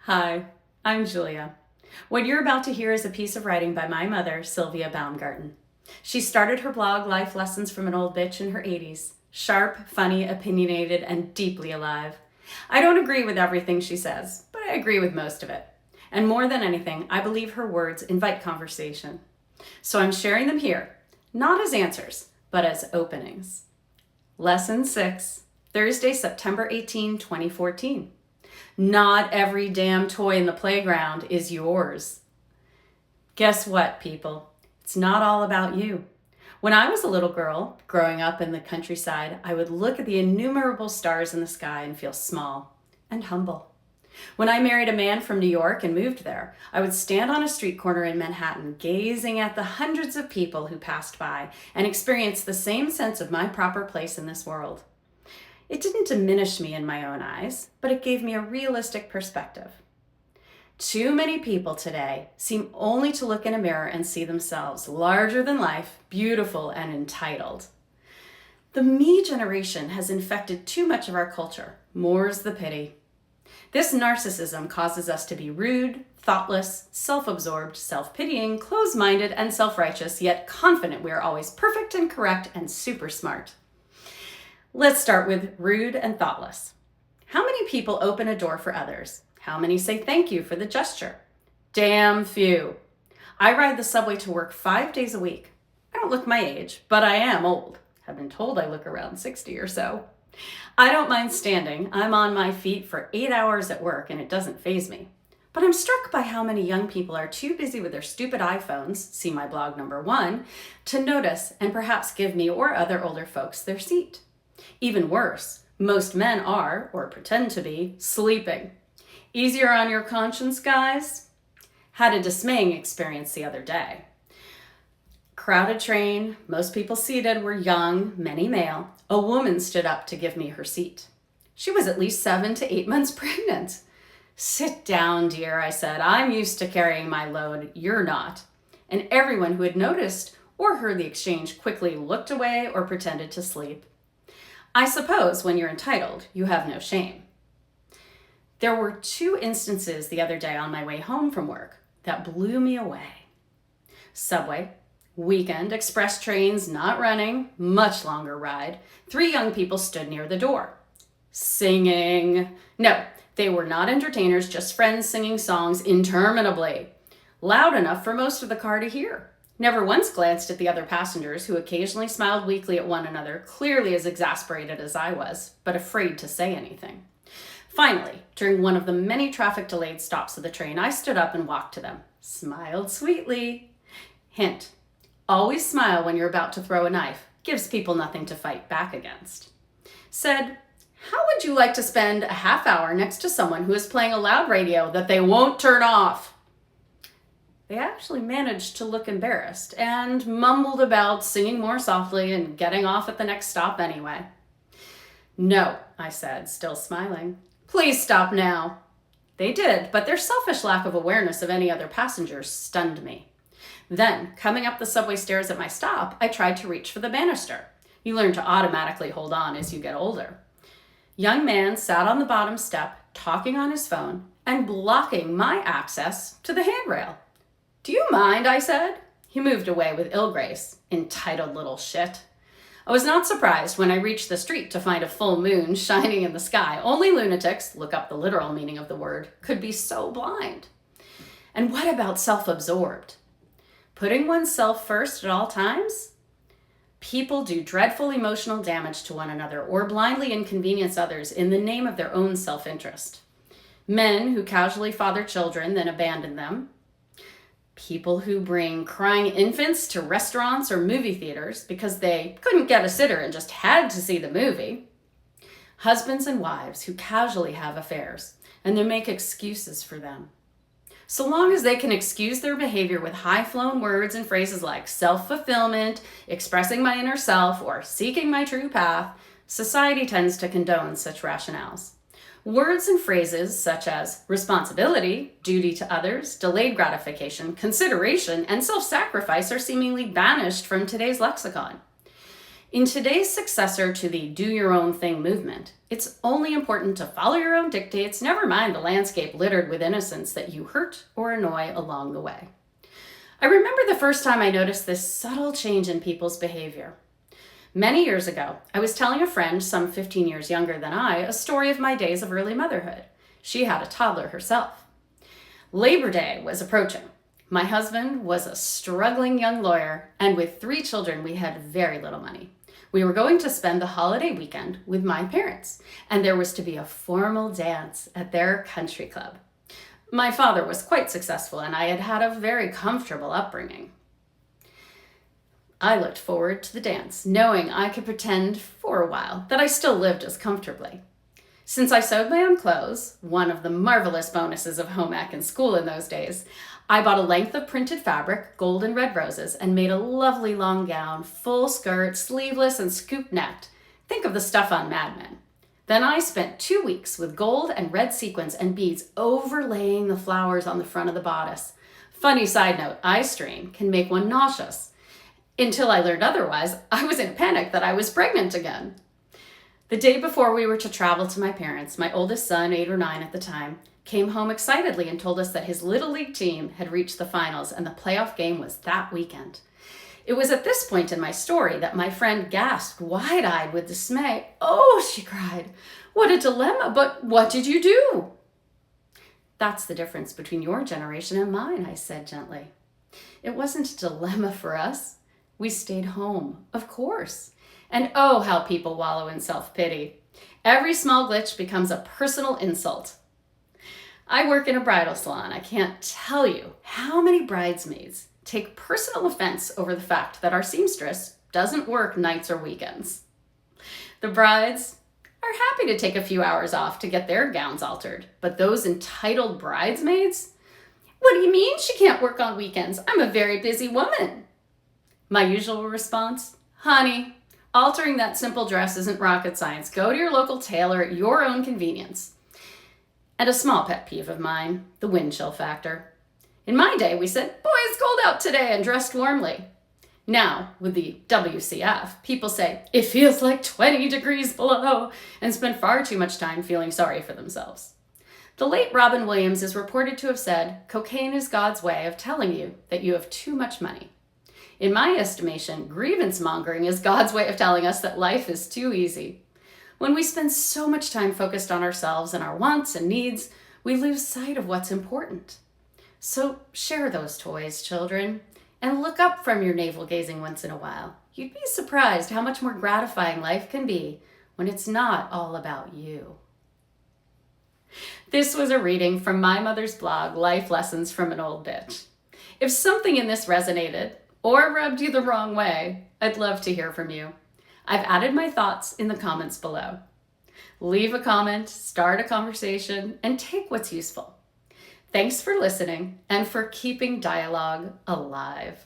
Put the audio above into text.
Hi, I'm Julia. What you're about to hear is a piece of writing by my mother, Sylvia Baumgarten. She started her blog, Life Lessons from an Old Bitch, in her 80s. Sharp, funny, opinionated, and deeply alive. I don't agree with everything she says, but I agree with most of it. And more than anything, I believe her words invite conversation. So I'm sharing them here, not as answers, but as openings. Lesson 6, Thursday, September 18, 2014. Not every damn toy in the playground is yours. Guess what, people? It's not all about you. When I was a little girl, growing up in the countryside, I would look at the innumerable stars in the sky and feel small and humble. When I married a man from New York and moved there, I would stand on a street corner in Manhattan, gazing at the hundreds of people who passed by and experience the same sense of my proper place in this world. It didn't diminish me in my own eyes, but it gave me a realistic perspective. Too many people today seem only to look in a mirror and see themselves larger than life, beautiful, and entitled. The me generation has infected too much of our culture. More's the pity. This narcissism causes us to be rude, thoughtless, self-absorbed, self-pitying, closed-minded, and self-righteous, yet confident we are always perfect and correct and super smart. Let's start with rude and thoughtless. How many people open a door for others? How many say thank you for the gesture? Damn few. I ride the subway to work 5 days a week. I don't look my age, but I am old. I've been told I look around 60 or so. I don't mind standing. I'm on my feet for 8 hours at work and it doesn't faze me. But I'm struck by how many young people are too busy with their stupid iPhones, see my blog number 1, to notice and perhaps give me or other older folks their seat. Even worse, most men are, or pretend to be, sleeping. Easier on your conscience, guys? Had a dismaying experience the other day. Crowded train, most people seated were young, many male. A woman stood up to give me her seat. She was at least 7 to 8 months pregnant. Sit down, dear, I said. I'm used to carrying my load. You're not. And everyone who had noticed or heard the exchange quickly looked away or pretended to sleep. I suppose when you're entitled, you have no shame. There were 2 instances the other day on my way home from work that blew me away. Subway, weekend, express trains not running, much longer ride. 3 young people stood near the door. Singing. No, they were not entertainers, just friends singing songs interminably. Loud enough for most of the car to hear. Never once glanced at the other passengers, who occasionally smiled weakly at one another, clearly as exasperated as I was, but afraid to say anything. Finally, during one of the many traffic-delayed stops of the train, I stood up and walked to them, smiled sweetly. Hint, always smile when you're about to throw a knife. Gives people nothing to fight back against. Said, how would you like to spend a half hour next to someone who is playing a loud radio that they won't turn off? They actually managed to look embarrassed and mumbled about singing more softly and getting off at the next stop anyway. No, I said, still smiling. Please stop now. They did, but their selfish lack of awareness of any other passengers stunned me. Then, coming up the subway stairs at my stop, I tried to reach for the banister. You learn to automatically hold on as you get older. Young man sat on the bottom step, talking on his phone and blocking my access to the handrail. Do you mind, I said. He moved away with ill grace. Entitled little shit. I was not surprised when I reached the street to find a full moon shining in the sky. Only lunatics, look up the literal meaning of the word, could be so blind. And what about self-absorbed? Putting oneself first at all times? People do dreadful emotional damage to one another or blindly inconvenience others in the name of their own self-interest. Men who casually father children, then abandon them. People who bring crying infants to restaurants or movie theaters because they couldn't get a sitter and just had to see the movie. Husbands and wives who casually have affairs and they make excuses for them. So long as they can excuse their behavior with high-flown words and phrases like self-fulfillment, expressing my inner self, or seeking my true path, society tends to condone such rationales. Words and phrases such as responsibility, duty to others, delayed gratification, consideration, and self-sacrifice are seemingly banished from today's lexicon. In today's successor to the do your own thing movement, it's only important to follow your own dictates, never mind the landscape littered with innocents that you hurt or annoy along the way. I remember the first time I noticed this subtle change in people's behavior. Many years ago, I was telling a friend, some 15 years younger than I, a story of my days of early motherhood. She had a toddler herself. Labor Day was approaching. My husband was a struggling young lawyer, and with 3 children, we had very little money. We were going to spend the holiday weekend with my parents, and there was to be a formal dance at their country club. My father was quite successful, and I had had a very comfortable upbringing. I looked forward to the dance, knowing I could pretend for a while that I still lived as comfortably. Since I sewed my own clothes, one of the marvelous bonuses of home ec in school in those days, I bought a length of printed fabric, gold and red roses, and made a lovely long gown, full skirt, sleeveless, and scoop-necked. Think of the stuff on Mad Men. Then I spent 2 weeks with gold and red sequins and beads overlaying the flowers on the front of the bodice. Funny side note, eye strain can make one nauseous. Until I learned otherwise, I was in panic that I was pregnant again. The day before we were to travel to my parents', my oldest son, 8 or 9 at the time, came home excitedly and told us that his Little League team had reached the finals and the playoff game was that weekend. It was at this point in my story that my friend gasped, wide-eyed with dismay. "Oh," she cried, "what a dilemma, but what did you do?" "That's the difference between your generation and mine," I said gently. "It wasn't a dilemma for us. We stayed home, of course. And oh, how people wallow in self-pity. Every small glitch becomes a personal insult. I work in a bridal salon. I can't tell you how many bridesmaids take personal offense over the fact that our seamstress doesn't work nights or weekends. The brides are happy to take a few hours off to get their gowns altered, but those entitled bridesmaids? What do you mean she can't work on weekends? I'm a very busy woman." My usual response, "Honey, altering that simple dress isn't rocket science. Go to your local tailor at your own convenience." And a small pet peeve of mine, the wind chill factor. In my day, we said, "Boy, it's cold out today," and dressed warmly. Now, with the WCF, people say, "It feels like 20 degrees below," and spend far too much time feeling sorry for themselves. The late Robin Williams is reported to have said, "Cocaine is God's way of telling you that you have too much money." In my estimation, grievance mongering is God's way of telling us that life is too easy. When we spend so much time focused on ourselves and our wants and needs, we lose sight of what's important. So share those toys, children, and look up from your navel-gazing once in a while. You'd be surprised how much more gratifying life can be when it's not all about you. This was a reading from my mother's blog, Life Lessons from an Old Bitch. If something in this resonated or rubbed you the wrong way, I'd love to hear from you. I've added my thoughts in the comments below. Leave a comment, start a conversation, and take what's useful. Thanks for listening and for keeping dialogue alive.